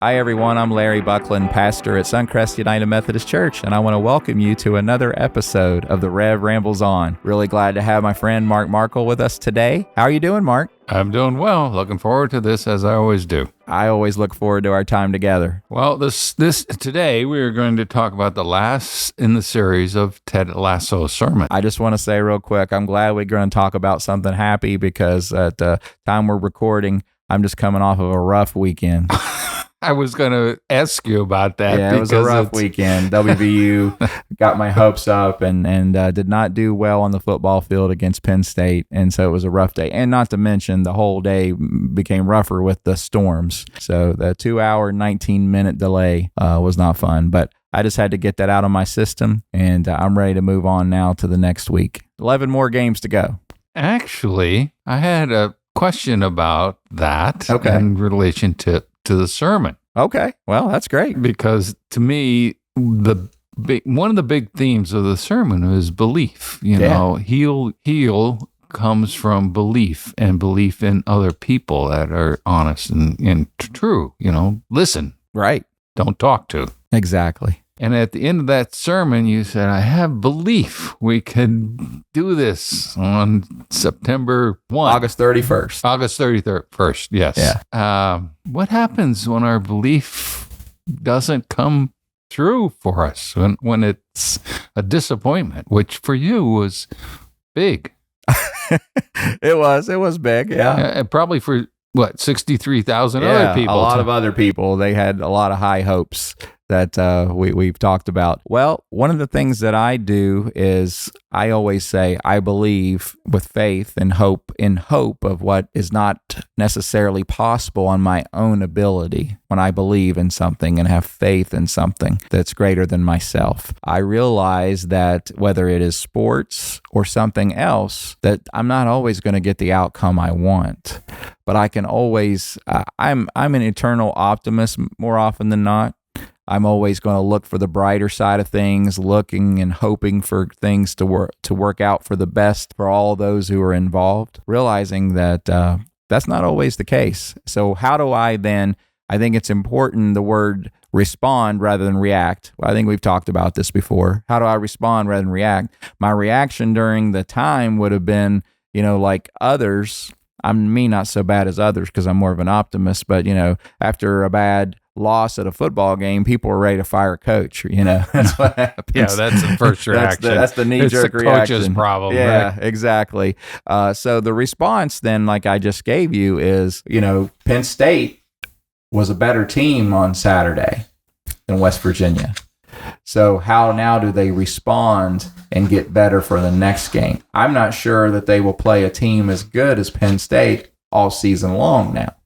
Hi, everyone. I'm Larry Buckland, pastor at Suncrest United Methodist Church, and I want to welcome you to another episode of the Rambles on. Really glad to have my friend Mark Markle with us today. How are you doing, Mark? I'm doing well. Looking forward to this, as I always do. I always look forward to our time together. Well, this today we are going to talk about the last in the series of Ted Lasso's sermon. I just want to say real quick, I'm glad we're going to talk about something happy because at the time we're recording, I'm just coming off of a rough weekend. I was going to ask you about that. Yeah, it was a rough weekend. WVU got my hopes up and did not do well on the football field against Penn State. And so it was a rough day. And not to mention the whole day became rougher with the storms. So the 2-hour, 19-minute delay was not fun. But I just had to get that out of my system. And I'm ready to move on now to the next week. 11 more games to go. Actually, I had a question about that in relation to the sermon. Okay. Well, that's great. Because to me, one of the big themes of the sermon is belief. You know, heal comes from belief and belief in other people that are honest and true. You know, listen. Right. Don't talk to. Exactly. And at the end of that sermon, you said, I have belief we can do this on September 1. August 31st. August 31st, yes. Yeah. What happens when our belief doesn't come through for us, when it's a disappointment, which for you was big? It was big, yeah. And probably for, 63,000 other people. A lot of other people. They had a lot of high hopes that we've talked about. Well, one of the things that I do is I always say I believe with faith and hope in hope of what is not necessarily possible on my own ability. When I believe in something and have faith in something that's greater than myself, I realize that whether it is sports or something else, that I'm not always going to get the outcome I want, but I can always. I'm an eternal optimist more often than not. I'm always going to look for the brighter side of things, looking and hoping for things to work out for the best for all those who are involved, realizing that that's not always the case. So how do I then, I think it's important the word respond rather than react. I think we've talked about this before. How do I respond rather than react? My reaction during the time would have been, like others. Me not so bad as others because I'm more of an optimist, but, after a bad loss at a football game, people are ready to fire a coach. That's what happens. Yeah, that's the first reaction. That's the knee-jerk reaction. Coach's problem. Yeah, right? Exactly. So the response then, like I just gave you, is, Penn State was a better team on Saturday than West Virginia. So how now do they respond and get better for the next game? I'm not sure that they will play a team as good as Penn State all season long now.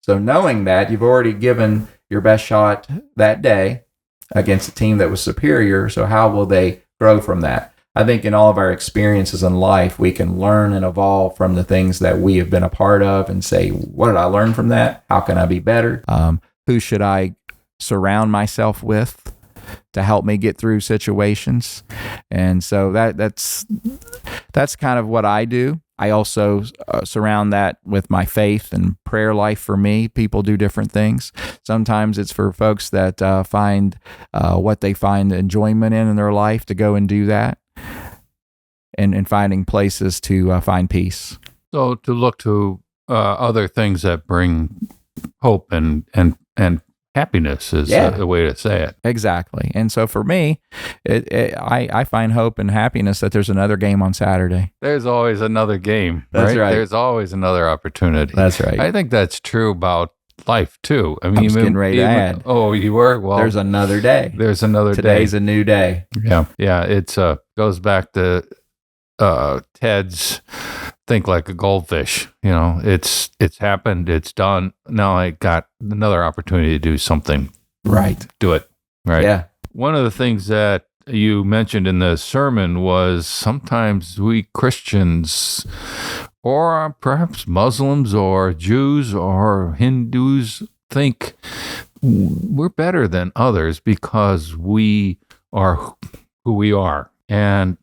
So knowing that, you've already given your best shot that day against a team that was superior. So how will they grow from that? I think in all of our experiences in life, we can learn and evolve from the things that we have been a part of and say, what did I learn from that? How can I be better? Who should I surround myself with to help me get through situations? And so that's kind of what I do. I also surround that with my faith and prayer life. For me, people do different things. Sometimes it's for folks that find what they find enjoyment in their life to go and do that, and finding places to find peace. So to look to other things that bring hope and happiness is a way to say it. Exactly. And so for me, I find hope and happiness that there's another game on Saturday. There's always another game. That's right. There's always another opportunity. That's right. I think that's true about life too. I mean, I was getting ready to add. Oh, you were? Well, there's another day. There's another Today's day. a new day. Yeah. Yeah. It's goes back to Ted's think like a goldfish. It's happened. It's done. Now I got another opportunity to do something. Right. Do it. Right. Yeah. One of the things that you mentioned in the sermon was sometimes we Christians, or perhaps Muslims or Jews or Hindus, think we're better than others because we are who we are. And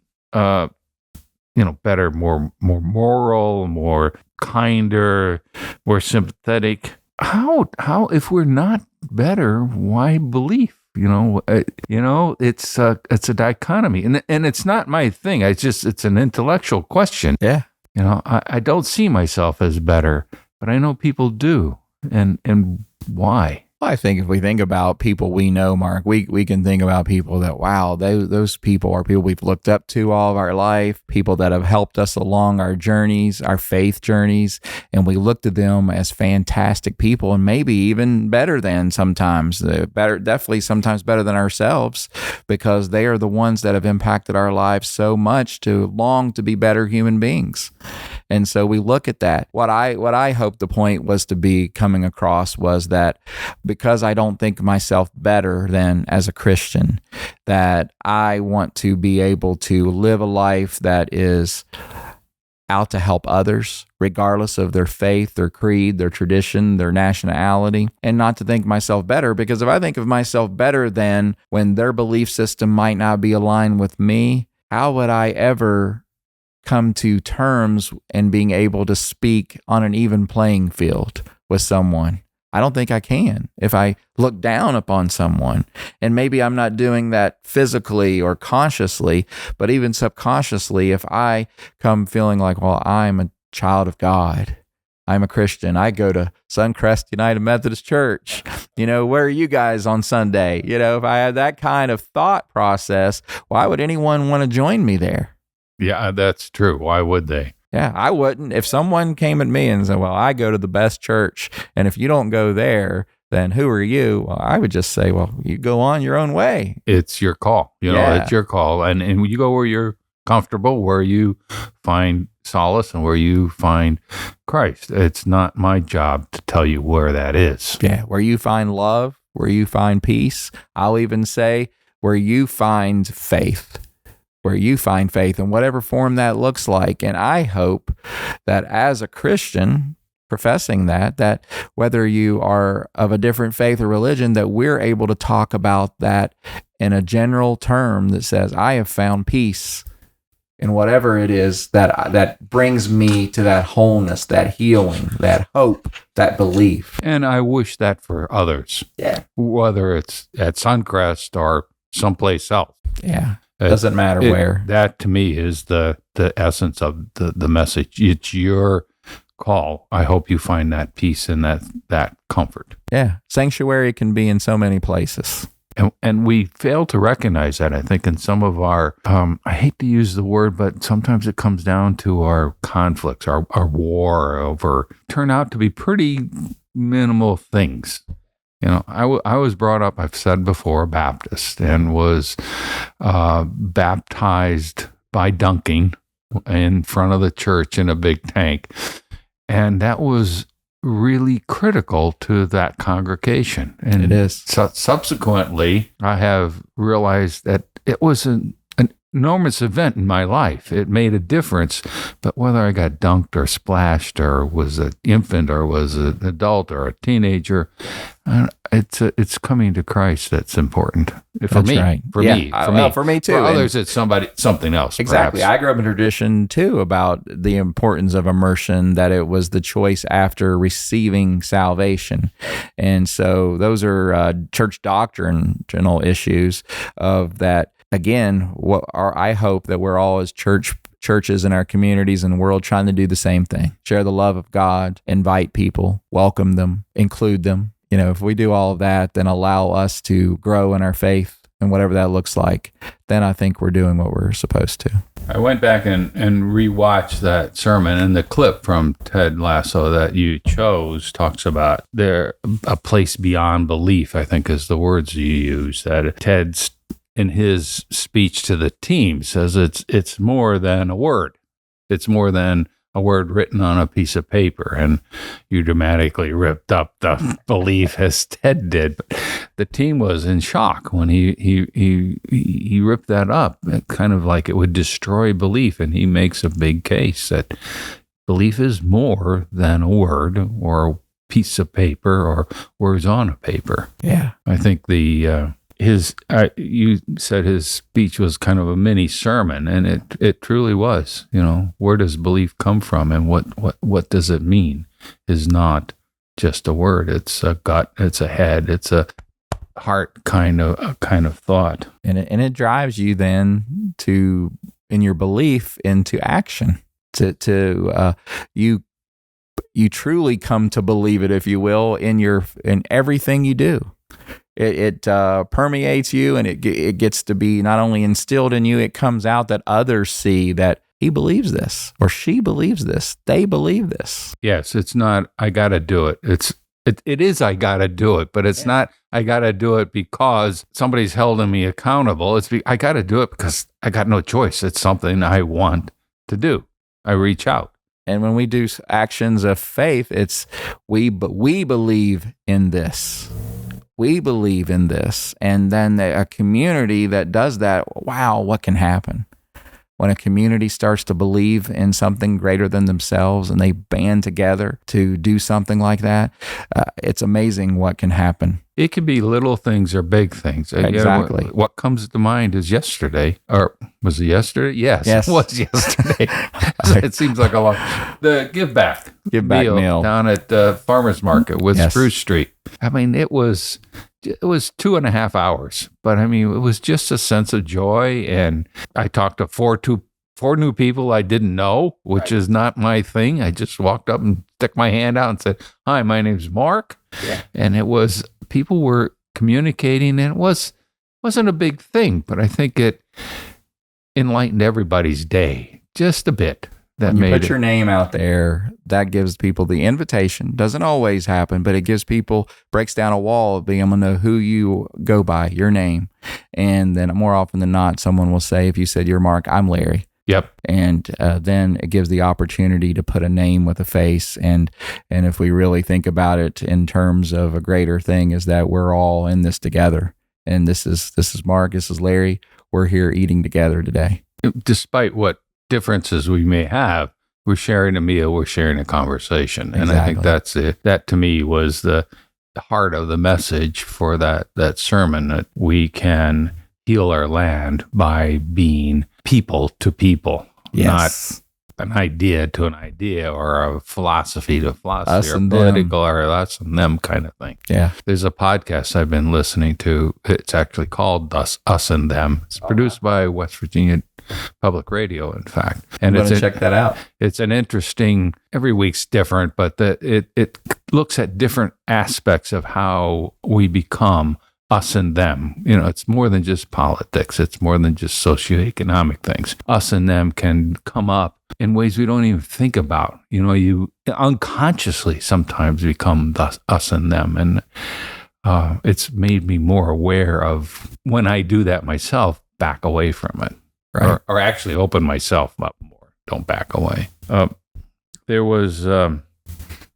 better, more moral, more kinder, more sympathetic. how if we're not better, why belief? It's a dichotomy, and it's not my thing. It's an intellectual question. Yeah. I don't see myself as better, but I know people do, and why? Well, I think if we think about people we know, Mark, we can think about people that, wow, those people are people we've looked up to all of our life, people that have helped us along our journeys, our faith journeys, and we look to them as fantastic people, and maybe even better than sometimes, definitely sometimes better than ourselves, because they are the ones that have impacted our lives so much to long to be better human beings. And so we look at that. What I hope the point was to be coming across was that because I don't think myself better than as a Christian, that I want to be able to live a life that is out to help others, regardless of their faith, their creed, their tradition, their nationality, and not to think myself better. Because if I think of myself better than when their belief system might not be aligned with me, how would I ever come to terms and being able to speak on an even playing field with someone? I don't think I can if I look down upon someone. And maybe I'm not doing that physically or consciously, but even subconsciously, if I come feeling like, well, I'm a child of God, I'm a Christian, I go to Suncrest United Methodist Church, where are you guys on Sunday? If I have that kind of thought process, why would anyone want to join me there? Yeah, that's true. Why would they? Yeah, I wouldn't. If someone came at me and said, well, I go to the best church, and if you don't go there, then who are you? Well, I would just say, well, you go on your own way. It's your call. It's your call. And you go where you're comfortable, where you find solace and where you find Christ. It's not my job to tell you where that is. Yeah, where you find love, where you find peace. I'll even say where you find faith. Where you find faith in whatever form that looks like. And I hope that as a Christian professing that whether you are of a different faith or religion, that we're able to talk about that in a general term that says, I have found peace in whatever it is that brings me to that wholeness, that healing, that hope, that belief. And I wish that for others. Yeah. Whether it's at Suncrest or someplace else. Yeah. Doesn't matter where. That to me is the essence of the message. It's your call. I hope you find that peace and that comfort. Yeah. Sanctuary can be in so many places. And we fail to recognize that, I think, in some of our, I hate to use the word, but sometimes it comes down to our conflicts, our war over, turn out to be pretty minimal things. I was brought up, I've said before, Baptist, and was baptized by dunking in front of the church in a big tank. And that was really critical to that congregation. And it is. Subsequently, I have realized that it was an enormous event in my life. It made a difference, but whether I got dunked or splashed or was an infant or was an adult or a teenager, it's coming to Christ that's important. For me, right. For me too. For others, it's something else. Exactly. Perhaps. I grew up in a tradition too about the importance of immersion, that it was the choice after receiving salvation. And so those are church doctrinal issues of that. Again, I hope that we're all as churches in our communities and the world trying to do the same thing. Share the love of God, invite people, welcome them, include them. If we do all of that, then allow us to grow in our faith and whatever that looks like, then I think we're doing what we're supposed to. I went back and rewatched that sermon, and the clip from Ted Lasso that you chose talks about a place beyond belief, I think is the words you use, that Ted's in his speech to the team says it's more than a word. It's more than a word written on a piece of paper. And you dramatically ripped up the belief as Ted did. But the team was in shock when he ripped that up, kind of like it would destroy belief. And he makes a big case that belief is more than a word or a piece of paper or words on a paper. Yeah. I think you said his speech was kind of a mini sermon, and it truly was. Where does belief come from, and what does it mean? Is not just a word. It's a gut, it's a head, it's a heart kind of thought. And it drives you then to, in your belief, into action. You truly come to believe it, if you will, in everything you do. It permeates you, and it gets to be not only instilled in you, it comes out that others see that he believes this, or she believes this, they believe this. Yes, it's not, I got to do it. It is, I got to do it, but it's not, I got to do it because somebody's holding me accountable. I got to do it because I got no choice. It's something I want to do. I reach out. And when we do actions of faith, it's we believe in this. We believe in this. And then a community that does that, wow, what can happen? When a community starts to believe in something greater than themselves and they band together to do something like that, it's amazing what can happen. It can be little things or big things. Exactly. What comes to mind is yesterday, or was it yesterday? Yes. It was yesterday. It seems like a lot. The Give Back meal down at the Farmers Market with Spruce Street. I mean, it was 2.5 hours, but I mean, it was just a sense of joy. And I talked to four new people I didn't know, which is not my thing. I just walked up and stuck my hand out and said, "Hi, my name's Mark." Yeah. And people were communicating, and it wasn't a big thing, but I think it enlightened everybody's day just a bit. That you made put your name out there, that gives people the invitation. Doesn't always happen, but it gives people, breaks down a wall of being able to know who you go by, your name. And then more often than not, someone will say, if you said you're Mark, I'm Larry. Yep. And then it gives the opportunity to put a name with a face. And if we really think about it in terms of a greater thing, is that we're all in this together. And this is Mark, this is Larry. We're here eating together today. Despite what differences we may have, we're sharing a meal, we're sharing a conversation. Exactly. And I think that's it. That to me was the heart of the message for that sermon, that we can heal our land by being people to people, yes. Not an idea to an idea, or a philosophy to philosophy, us or and political them. or us and them kind of thing. Yeah. There's a podcast I've been listening to. It's actually called Us and Them. It's produced by West Virginia Public Radio, in fact. And I'm going to check that out. It's an interesting, every week's different, but it looks at different aspects of how we become us and them. You know, it's more than just politics. It's more than just socioeconomic things. Us and them can come up in ways we don't even think about. You know, you unconsciously sometimes become us and them. And it's made me more aware of, when I do that myself, back away from it. Right. Or actually open myself up more. Don't back away. There was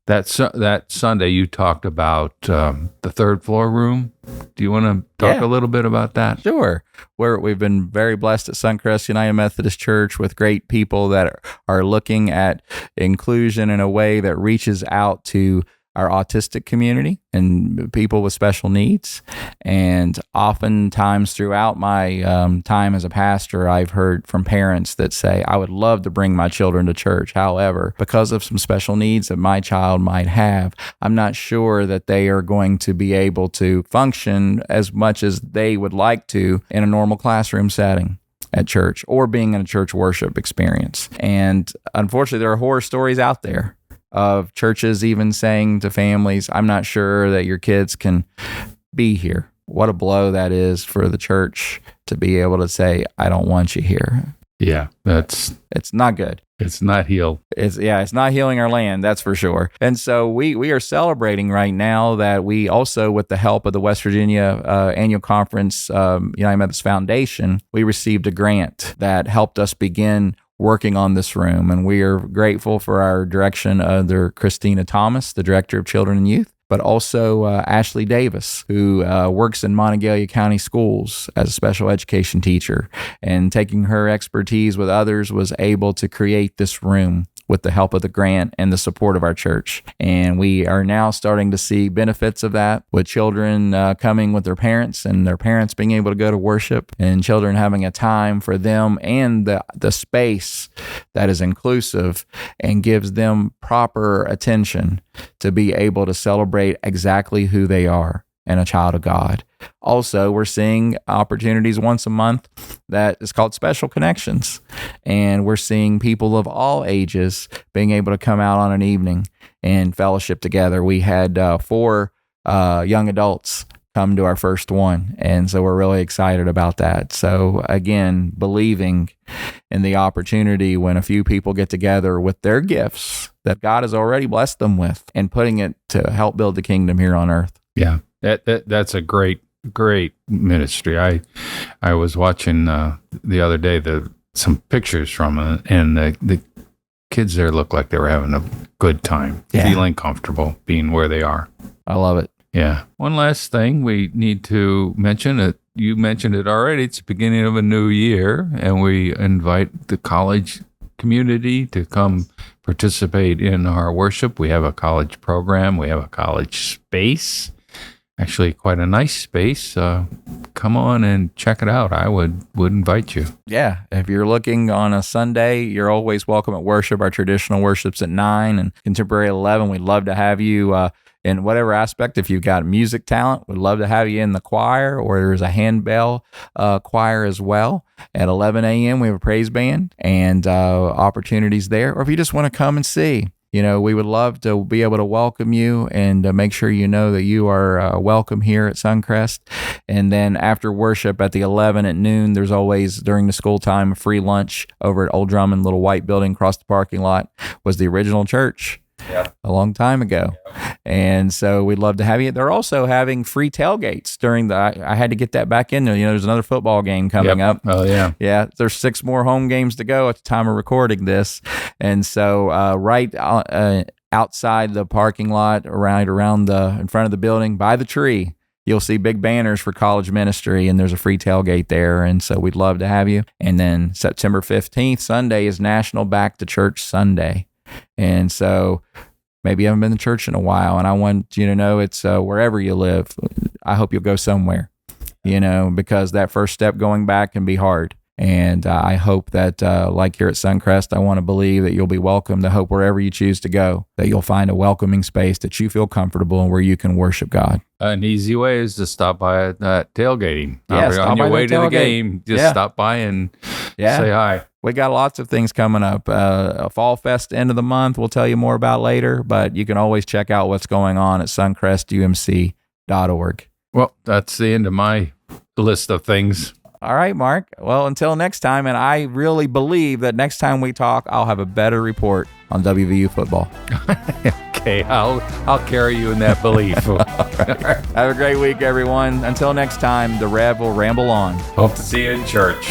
that Sunday you talked about the third floor room. Do you want to talk a little bit about that? Sure. We've been very blessed at Suncrest United Methodist Church with great people that are looking at inclusion in a way that reaches out to our autistic community and people with special needs. And oftentimes throughout my time as a pastor, I've heard from parents that say, I would love to bring my children to church. However, because of some special needs that my child might have, I'm not sure that they are going to be able to function as much as they would like to in a normal classroom setting at church, or being in a church worship experience. And unfortunately, there are horror stories out there of churches even saying to families, I'm not sure that your kids can be here. What a blow that is for the church to be able to say, I don't want you here. Yeah, it's not good. It's not healed. It's not healing our land, that's for sure. And so we are celebrating right now that we also, with the help of the West Virginia Annual Conference, United Methodist Foundation, we received a grant that helped us begin working on this room. And we are grateful for our direction under Christina Thomas, the Director of Children and Youth, but also Ashley Davis, who works in Monongalia County Schools as a special education teacher, and taking her expertise with others was able to create this room with the help of the grant and the support of our church. And we are now starting to see benefits of that, with children coming with their parents and their parents being able to go to worship, and children having a time for them, and the space that is inclusive and gives them proper attention to be able to celebrate exactly who they are and a child of God. Also, we're seeing opportunities once a month that is called Special Connections. And we're seeing people of all ages being able to come out on an evening and fellowship together. We had 4 young adults come to our first one. And so we're really excited about that. So again, believing in the opportunity when a few people get together with their gifts that God has already blessed them with, and putting it to help build the kingdom here on earth. Yeah, that's a great ministry. I was watching the other day some pictures from it, and the kids there looked like they were having a good time, feeling comfortable being where they are. I love it. Yeah. One last thing we need to mention, it. You mentioned it already. It's the beginning of a new year, and we invite the college community to come participate in our worship. We have a college program. We have a college space. Actually, quite a nice space. Come on and check it out. I would invite you. Yeah, if you're looking on a Sunday, you're always welcome at worship. Our traditional worship's at 9 and contemporary at 11. We'd love to have you in whatever aspect. If you've got music talent, we'd love to have you in the choir, or there's a handbell choir as well. At 11 a.m., we have a praise band and opportunities there. Or if you just want to come and see, we would love to be able to welcome you and make sure you know that you are welcome here at Suncrest. And then after worship at the 11 at noon, there's always, during the school time, a free lunch over at Old Drummond, little white building across the parking lot, was the original church. Yeah. A long time ago. Yeah. And so we'd love to have you. They're also having free tailgates during I had to get that back in there. There's another football game coming up. Oh, yeah. Yeah. There's 6 more home games to go at the time of recording this. And so right outside the parking lot, around in front of the building by the tree, you'll see big banners for college ministry, and there's a free tailgate there. And so we'd love to have you. And then September 15th, Sunday, is National Back to Church Sunday. And so maybe you haven't been to church in a while, and I want you to know it's wherever you live. I hope you'll go somewhere, because that first step going back can be hard. And I hope that, like here at Suncrest, I want to believe that you'll be welcomed. I hope wherever you choose to go, that you'll find a welcoming space that you feel comfortable and where you can worship God. An easy way is to stop by at tailgating. Yeah, on your way to the game, just stop by and say hi. We got lots of things coming up. A Fall Fest end of the month we'll tell you more about later, but you can always check out what's going on at suncrestumc.org. Well, that's the end of my list of things. All right, Mark. Well, until next time, and I really believe that next time we talk, I'll have a better report on WVU football. Okay, I'll carry you in that belief. All right. Have a great week, everyone. Until next time, the Rev will ramble on. Hope to see you in church.